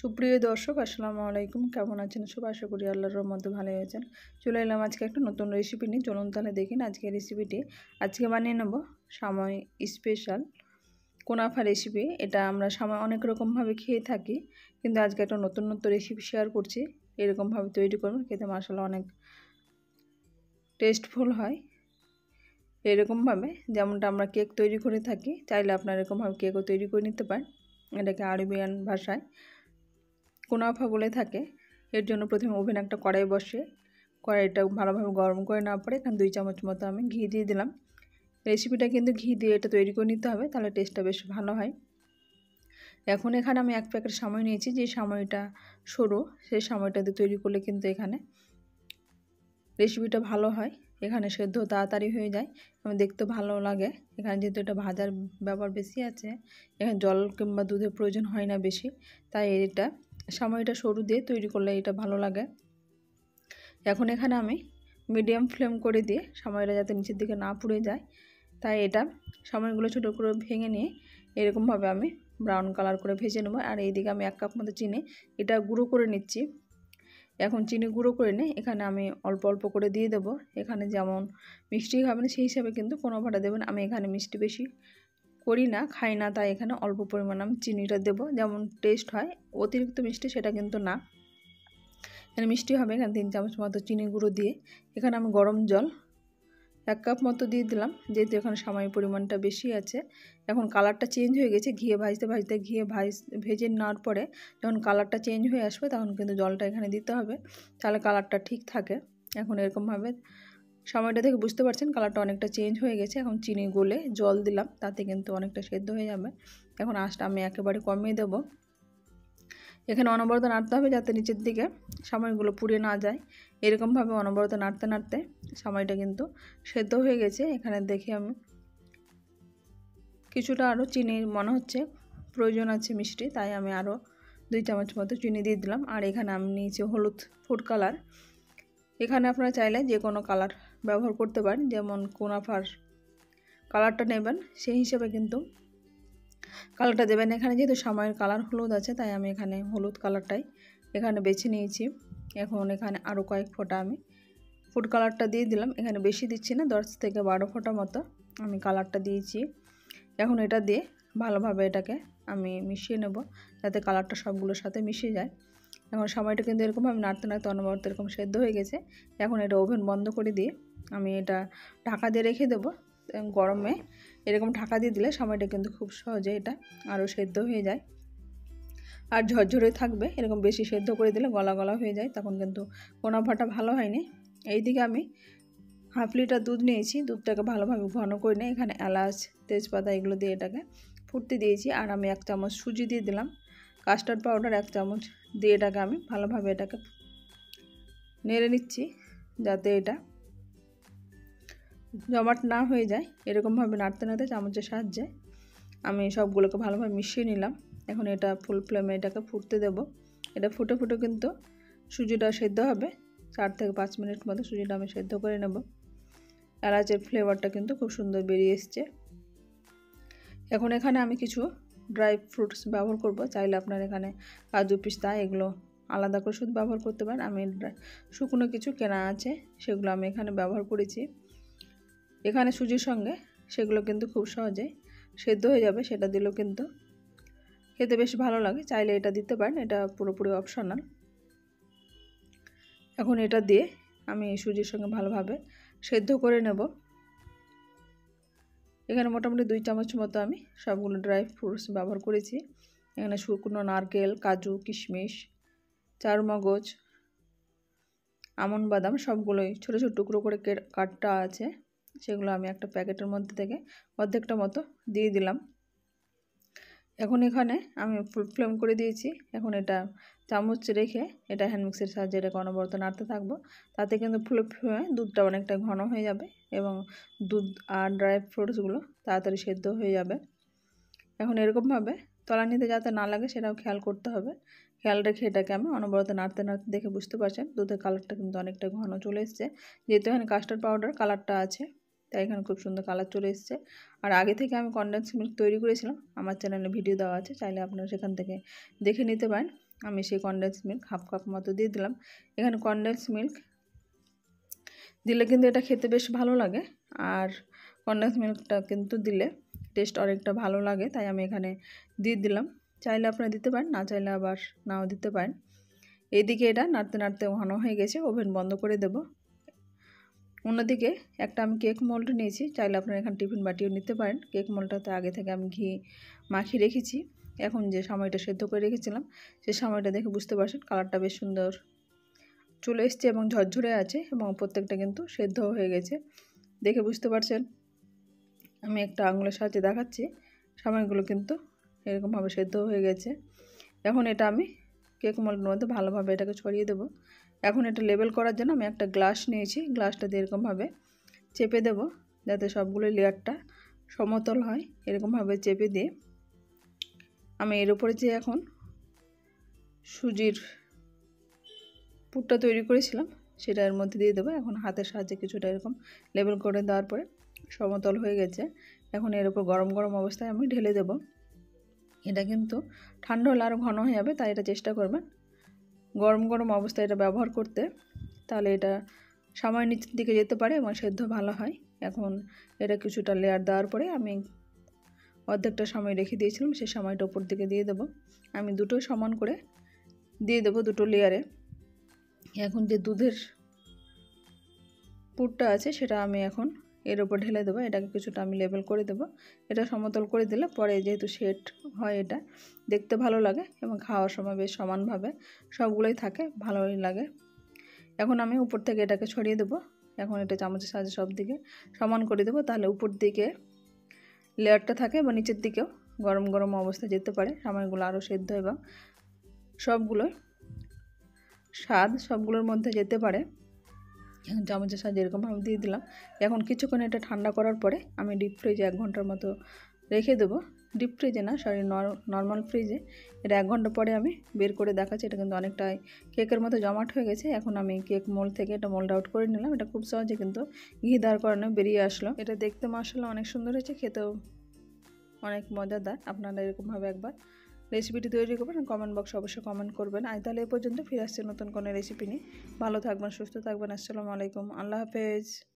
সুপ্রিয় দর্শক আসসালামু আলাইকুম, কেমন আছেন সবাই? আশা করি আল্লাহর রহমতে ভালো আছেন। চলে এলাম আজকে একটা নতুন রেসিপি নিয়ে। চলুন তাহলে দেখেন আজকের রেসিপিটি। আজকে বানিয়ে নেব সাময় স্পেশাল কুনাফা রেসিপি। এটা আমরা সাময় অনেক রকমভাবে খেয়ে থাকি, কিন্তু আজকে একটা নতুন রেসিপি শেয়ার করছি। এরকমভাবে তৈরি করবেন, খেতে মাশাআল্লাহ অনেক টেস্টফুল হয়। এরকমভাবে যেমনটা আমরা কেক তৈরি করে থাকি, চাইলে আপনারা এরকমভাবে কেকও তৈরি করে নিতে পারেন। এটাকে আরবিয়ান ভাষায় কুনাফা বলে থাকে। এর জন্য প্রথমে ওভেনে একটা কড়াই বসে কড়াইটা ভালোভাবে গরম করে নেওয়ার পরে এখানে 2 চামচ মতো আমি ঘি দিয়ে দিলাম। রেসিপিটা কিন্তু ঘি দিয়ে এটা তৈরি করে নিতে হবে, তাহলে টেস্টটা বেশ ভালো হয়। এখন এখানে আমি 1 প্যাকেট সাময় নিয়েছি, যে সাময়টা সরু, সেই সাময়টা দিয়ে তৈরি করলে কিন্তু এখানে রেসিপিটা ভালো হয়। এখানে সেদ্ধ তাড়াতাড়ি হয়ে যায় এবং দেখতে ভালো লাগে। এখানে যেহেতু এটা ভাজার ব্যাপার বেশি আছে, এখানে জল কিংবা দুধের প্রয়োজন হয় না বেশি, তাই এটা সাময়টা সরু দিয়ে তৈরি করলে এটা ভালো লাগে। এখন এখানে আমি মিডিয়াম ফ্লেম করে দিয়ে সাময়টা যাতে নিচের দিকে না পুড়ে যায়, তাই এটা সাময়গুলো ছোটো করে ভেঙে নিয়ে এরকমভাবে আমি ব্রাউন কালার করে ভেজে নেব। আর এইদিকে আমি 1 কাপ মতো চিনি এটা গুঁড়ো করে নিচ্ছি। এখন চিনি গুঁড়ো করে নিয়ে এখানে আমি অল্প অল্প করে দিয়ে দেবো। এখানে যেমন মিষ্টি খাবেন সেই হিসাবে কিন্তু কোনোভাবে দেবেন। আমি এখানে মিষ্টি বেশি করি না, খাই না, তাই এখানে অল্প পরিমাণ আমি চিনিটা দেবো, যেমন টেস্ট হয়। অতিরিক্ত মিষ্টি সেটা কিন্তু না, এখানে মিষ্টি হবে। এখানে 3 চামচ মতো চিনি গুঁড়ো দিয়ে এখানে আমি গরম জল 1 কাপ মতো দিয়ে দিলাম, যেহেতু এখানে সামান্য পরিমাণটা বেশি আছে। এখন কালারটা চেঞ্জ হয়ে গেছে, ঘিয়ে ভাজতে ভাজতে ভেজে নেওয়ার পরে যখন কালারটা চেঞ্জ হয়ে আসবে তখন কিন্তু জলটা এখানে দিতে হবে, তাহলে কালারটা ঠিক থাকে। এখন এরকমভাবে সময়টা দেখে বুঝতে পারছেন কালারটা অনেকটা চেঞ্জ হয়ে গেছে। এখন চিনি গলে জল দিলাম, তাতে কিন্তু অনেকটা সেদ্ধ হয়ে যাবে। এখন আঁচটা আমি একেবারে কমিয়ে দেবো। এখানে অনবরত নাড়তে হবে যাতে নিচের দিকে সাময়গুলো পুড়ে না যায়। এরকমভাবে অনবরত নাড়তে নাড়তে সাময়টা কিন্তু সেদ্ধ হয়ে গেছে। এখানে দেখে আমি কিছুটা আরও চিনির মনে হচ্ছে প্রয়োজন আছে মিষ্টি, তাই আমি আরও 2 চামচ মতো চিনি দিয়ে দিলাম। আর এখানে আমি নিয়েছি হলুদ ফুড কালার। এখানে আপনারা চাইলে যে কোনো কালার ব্যবহার করতে পারেন, যেমন কুনাফার কালারটা নেবেন সেই হিসেবে কিন্তু কালারটা দেবেন। এখানে যেহেতু সাময়ের কালার হলুদ আছে, তাই আমি এখানে হলুদ কালারটাই এখানে বেছে নিয়েছি। এখন এখানে আরও কয়েক ফোঁটা আমি ফুড কালারটা দিয়ে দিলাম। এখানে বেশি দিচ্ছি না, 10 থেকে 12 ফোঁটা মতো আমি কালারটা দিয়েছি। এখন এটা দিয়ে ভালোভাবে এটাকে আমি মিশিয়ে নেব, যাতে কালারটা সবগুলোর সাথে মিশে যায়। এখন সময়টা কিন্তু এরকম আমি নাড়তে নাড়তে অনবরত এরকম সেদ্ধ হয়ে গেছে। এখন এটা ওভেন বন্ধ করে দিয়ে আমি এটা ঢাকা দিয়ে রেখে দেবো। গরমে এরকম ঢাকা দিয়ে দিলে সময়টা কিন্তু খুব সহজে এটা আরও সেদ্ধ হয়ে যায় আর ঝরঝরে থাকবে। এরকম বেশি সেদ্ধ করে দিলে গলা গলা হয়ে যায়, তখন কিন্তু কুনাফাটা ভালো হয়নি। এইদিকে আমি 1/2 লিটার দুধ নিয়েছি, দুধটাকে ভালোভাবে ঘন করে নিয়ে এখানে এলাচ তেজপাতা এগুলো দিয়ে এটাকে ফুটতে দিয়েছি। আর আমি 1 চামচ সুজি দিয়ে দিলাম, কাস্টার্ড পাউডার 1 চামচ দিয়ে এটাকে আমি ভালোভাবে এটাকে নেড়ে নিচ্ছি, যাতে এটা জমাট না হয়ে যায়। এরকমভাবে নাড়তে নাড়তে চামচের সাহায্যে আমি সবগুলোকে ভালোভাবে মিশিয়ে নিলাম। এখন এটা ফুল ফ্লেমে এটাকে ফুটতে দেব। এটা ফুটে ফুটে কিন্তু সুজিটা সেদ্ধ হবে। 4 থেকে 5 মিনিট মতো সুজিটা আমি সেদ্ধ করে নেব। এলাচের ফ্লেভারটা কিন্তু খুব সুন্দর বেরিয়ে এসছে। এখন এখানে আমি কিছু ড্রাই ফ্রুটস ব্যবহার করব, চাইলে আপনার এখানে কাজু পিস্তা এগুলো আলাদা করে শুধু ব্যবহার করতে পারেন। আমি শুকনো কিছু কেনা আছে, সেগুলো আমি এখানে ব্যবহার করেছি। এখানে সুজির সঙ্গে সেগুলো কিন্তু খুব সহজে সেদ্ধ হয়ে যাবে, সেটা দিলেও কিন্তু খেতে বেশ ভালো লাগে, চাইলে এটা দিতে পারেন, এটা পুরোপুরি অপশনাল। এখন এটা দিয়ে আমি সুজির সঙ্গে ভালোভাবে সেদ্ধ করে নেব। এখানে মোটামুটি 2 চামচ মতো আমি সবগুলো ড্রাই ফ্রুটস ব্যবহার করেছি। এখানে শুকনো নারকেল, কাজু, কিশমিশ, চারমগজ, আমন্ড বাদাম সবগুলোই ছোটো ছোটো টুকরো করে কাটা আছে, সেগুলো আমি একটা প্যাকেটের মধ্যে থেকে অর্ধেকটা মতো দিয়ে দিলাম। এখন এখানে আমি ফুল ফ্লেম করে দিয়েছি। এখন এটা চামচ রেখে এটা হ্যান্ড মিক্সের সাহায্যে এটাকে অনবরত নাড়তে থাকবো, তাতে কিন্তু ফুল ফ্লেমে দুধটা অনেকটা ঘন হয়ে যাবে এবং দুধ আর ড্রাই ফ্রুটসগুলো তাড়াতাড়ি সেদ্ধ হয়ে যাবে। এখন এরকমভাবে তলানিতে যাতে না লাগে সেটাও খেয়াল করতে হবে। খেয়াল রেখে এটাকে আমি অনবরত নাড়তে নাড়তে দেখে বুঝতে পারছেন দুধের কালারটা কিন্তু অনেকটা ঘন চলে এসছে। যেহেতু এখানে কাস্টার্ড পাউডার কালারটা আছে, তাই এখানে খুব সুন্দর কালার চলে এসছে। আর আগে থেকে আমি কনডেন্স মিল্ক তৈরি করেছিলাম, আমার চ্যানেলে ভিডিও দেওয়া আছে, চাইলে আপনারা সেখান থেকে দেখে নিতে পারেন। আমি সেই কনডেন্স মিল্ক হাফ কাপ মতো দিয়ে দিলাম। এখানে কনডেন্স মিল্ক দিলে কিন্তু এটা খেতে বেশ ভালো লাগে, আর কনডেন্স মিল্কটা কিন্তু দিলে টেস্ট অনেকটা ভালো লাগে, তাই আমি এখানে দিয়ে দিলাম। চাইলে আপনারা দিতে পারেন, না চাইলে আবার নাও দিতে পারেন। এইদিকে এটা নাড়তে নাড়তে ঘন হয়ে গেছে, ওভেন বন্ধ করে দেব। অন্যদিকে একটা আমি কেক মোল্ড নিয়েছি, চাইলে আপনারা এখানে টিফিন বাটিও নিতে পারেন। কেক মোল্ডটাতে আগে থেকে আমি ঘি মাখিয়ে রেখেছি। এখন যে সময়টা সেদ্ধ করে রেখেছিলাম সেই সময়টা দেখে বুঝতে পারছেন কালারটা বেশ সুন্দর চলে এসছে এবং ঝরঝরে আছে, এবং প্রত্যেকটা কিন্তু সেদ্ধ হয়ে গেছে, দেখে বুঝতে পারছেন। আমি একটা আঙুলের সাহায্যে দেখাচ্ছি, সময়গুলো কিন্তু এরকমভাবে সেদ্ধ হয়ে গেছে। এখন এটা আমি কেক মোল্ডের মধ্যে ভালোভাবে এটাকে ছড়িয়ে দেব। এখন এটা লেবেল করার জন্য আমি একটা গ্লাস নিয়েছি, গ্লাসটা দিয়ে এরকমভাবে চেপে দেব যাতে সবগুলো লেয়ারটা সমতল হয়। এরকমভাবে চেপে দিয়ে আমি এর উপরে যে এখন সুজির পুরটা তৈরি করেছিলাম সেটা এর মধ্যে দিয়ে দেবো। এখন হাতের সাহায্যে কিছুটা এরকম লেবেল করে দেওয়ার পরে সমতল হয়ে গেছে। এখন এর উপর গরম গরম অবস্থায় আমি ঢেলে দেব। এটা কিন্তু ঠান্ডা হলে আরও ঘন হয়ে যাবে, তাই এটা চেষ্টা করবেন গরম গরম অবস্থায় এটা ব্যবহার করতে, তাহলে এটা সময় নিচের দিকে যেতে পারে এবং সেদ্ধ ভালো হয়। এখন এটা কিছুটা লেয়ার দেওয়ার পরে আমি অর্ধেকটা সময় রেখে দিয়েছিলাম, সেই সময়টা উপর দিকে দিয়ে দেবো। আমি দুটো সমান করে দিয়ে দেবো, দুটো লেয়ারে। এখন যে দুধের পুরটা আছে সেটা আমি এখন এর উপর ঢেলে দেবো। এটাকে কিছুটা আমি লেবেল করে দেবো। এটা সমতল করে দিলে পরে যেহেতু সেট হয় এটা দেখতে ভালো লাগে এবং খাওয়ার সময় বেশ সমানভাবে সবগুলোই থাকে, ভালোই লাগে। এখন আমি উপর থেকে এটাকে ছড়িয়ে দেবো। এখন এটা চামচের সাহায্যে সব দিকে সমান করে দেবো, তাহলে উপর দিকে লেয়ারটা থাকে এবং নিচের দিকেও গরম গরম অবস্থায় যেতে পারে, সময়গুলো আরও সেদ্ধ এবং সবগুলোর স্বাদ সবগুলোর মধ্যে যেতে পারে। এখন চামচের সাহায্যে এরকমভাবে দিয়ে দিলাম। এখন কিছুক্ষণ এটা ঠান্ডা করার পরে আমি ডিপ ফ্রিজে 1 ঘন্টার মতো রেখে দেবো। ডিপ ফ্রিজে না, সরি নর্মাল ফ্রিজে। এটা 1 ঘন্টা পরে আমি বের করে দেখাচ্ছি। এটা কিন্তু অনেকটাই কেকের মতো জমাট হয়ে গেছে। এখন আমি কেক মোল্ড থেকে এটা মোল্ড আউট করে নিলাম। এটা খুব সহজে কিন্তু ঘি দেওয়ার কারণে বেরিয়ে আসলো। এটা দেখতে মাশাআল্লাহ অনেক সুন্দর হয়েছে, খেতেও অনেক মজাদার। আপনারা এরকমভাবে একবার রেসিপিটি তৈরি করবেন, কমেন্ট বক্সে অবশ্যই কমেন্ট করবেন। আজ তাহলে এই পর্যন্ত, ফিরে আসছে নতুন কোনো রেসিপি নিয়ে। ভালো থাকবেন, সুস্থ থাকবেন। আসসালামু আলাইকুম, আল্লাহ হাফেজ।